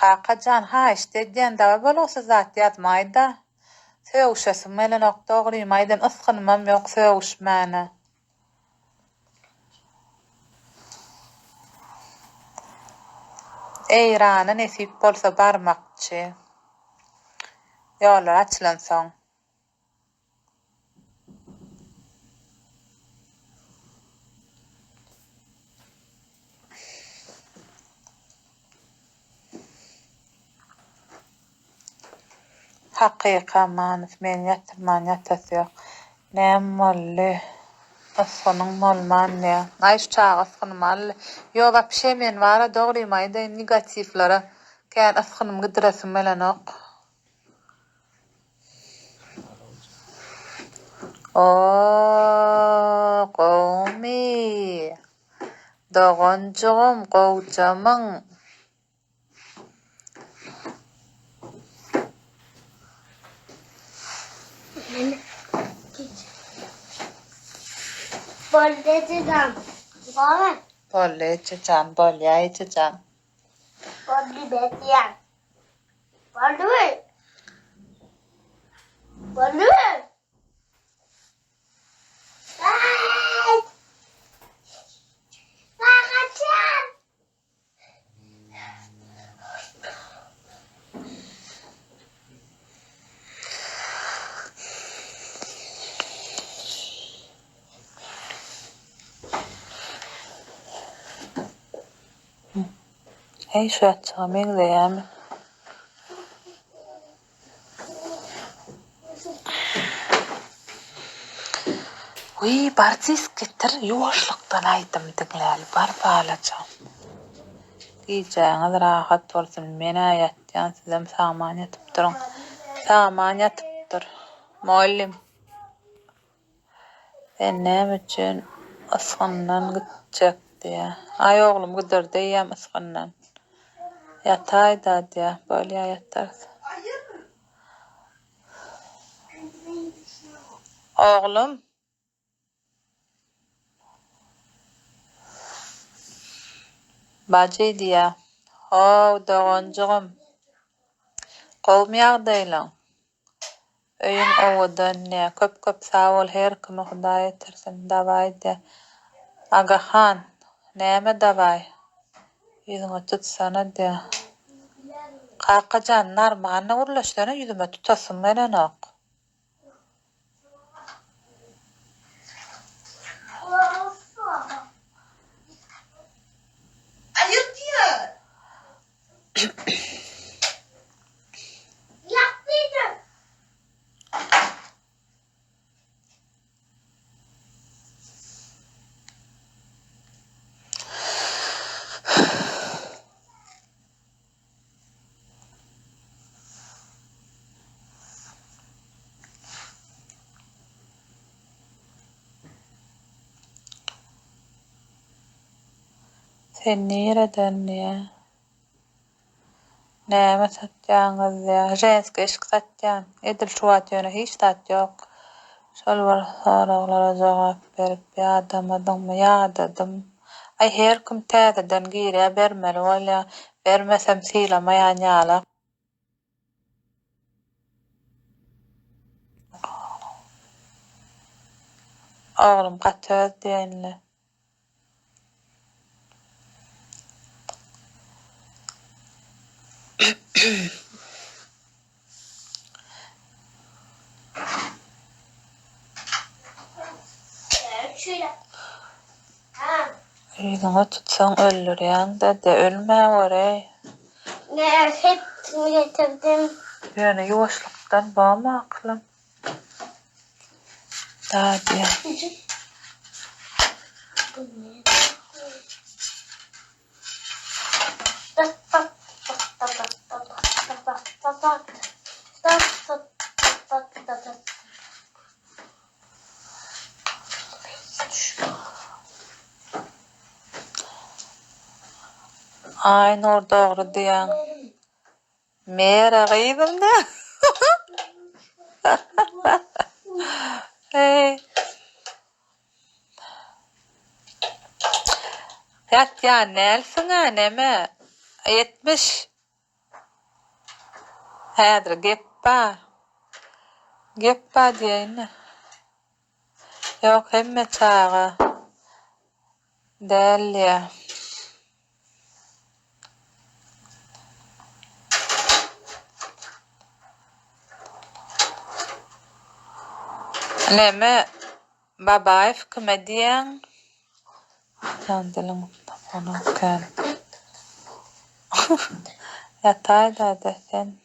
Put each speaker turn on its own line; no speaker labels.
Kakacan ha işte diyen dava bolsa zat yazmayda. Söwüşesim melen ok dogrymaýdan ysgynmam ýok söwüşmäne. Eýrana nesip bolsa barmakçy. Ýollar açylan soň. Hakyka manys men ýatyrman ýatasy ýok. Näme bolly? Ysgynyň bolman ýa. Ay şu çağa ysgynmaly. Ýo wapşe men wara dogrymaýda negativlara kän ysgynym gydyrasyň bilen ok. Gowmy. Dogonjugum gowjamyň.
Bollecan. Var.
Bollecan, bolýaýçycan.
Bolli betiyan. Bolli. Bolli. Ay! Bakacan.
Hey şu açygy meňzeýärmi? Uy, barçys getir, ýuwaşlykdan aýdym diňläli, bar balaçam. Diýjäňiz rahat bolsun, men aýatjan sizem saman ýatyp duruň. Saman ýatypdyr. Mollim. Ben näme üçin ysgyndan gitjekdi? Ay oglum gydyrdy ýa ysgyndan. Ýataýda diýä, bolýa ýatar. Oglum. Bajy diýä. Haw dogonjugum. Gowmy ýagdaýlaň. Öýüň owadan ne köp sag bol, her kime Hudaý etersin. Dawaý de. Agahan, näme dawaý? Ýüzüňe tutsana de. Kakajan narmany urlaşlary ýüzüme tutasym bilen ok.
Ayıp diyor. Yaktıydı.
Sen nereden ya? Näme satjaňyz ya? Jenski eşik satjan. Edil şuwat ýöne hiç tat ýok. Şol bir soraglara jogap berip ýadamadyňmy? Ýadadym. Ay her kim täzeden gire bermeli bolýa. Bermesem silamaýan ýala. Oglum gaçöz diýenler.
Şöyle. Ha.
Ýüzüňe tutsaň öldürýän de ölmä görey.
Ne hep getirdim.
Ýöne ýuwaşlykdan bama aklym. Da diýä. Ay nur dogry diýäň. Mera gyýdymda. Hey. Ýat ýa nelsiňe neme? 70 Hädre geppa. Geppa diyeyne. Yok hemme çağa. Değil ya. Neme babayf kime diyen? Sandilim onu kan. Yatay da desen.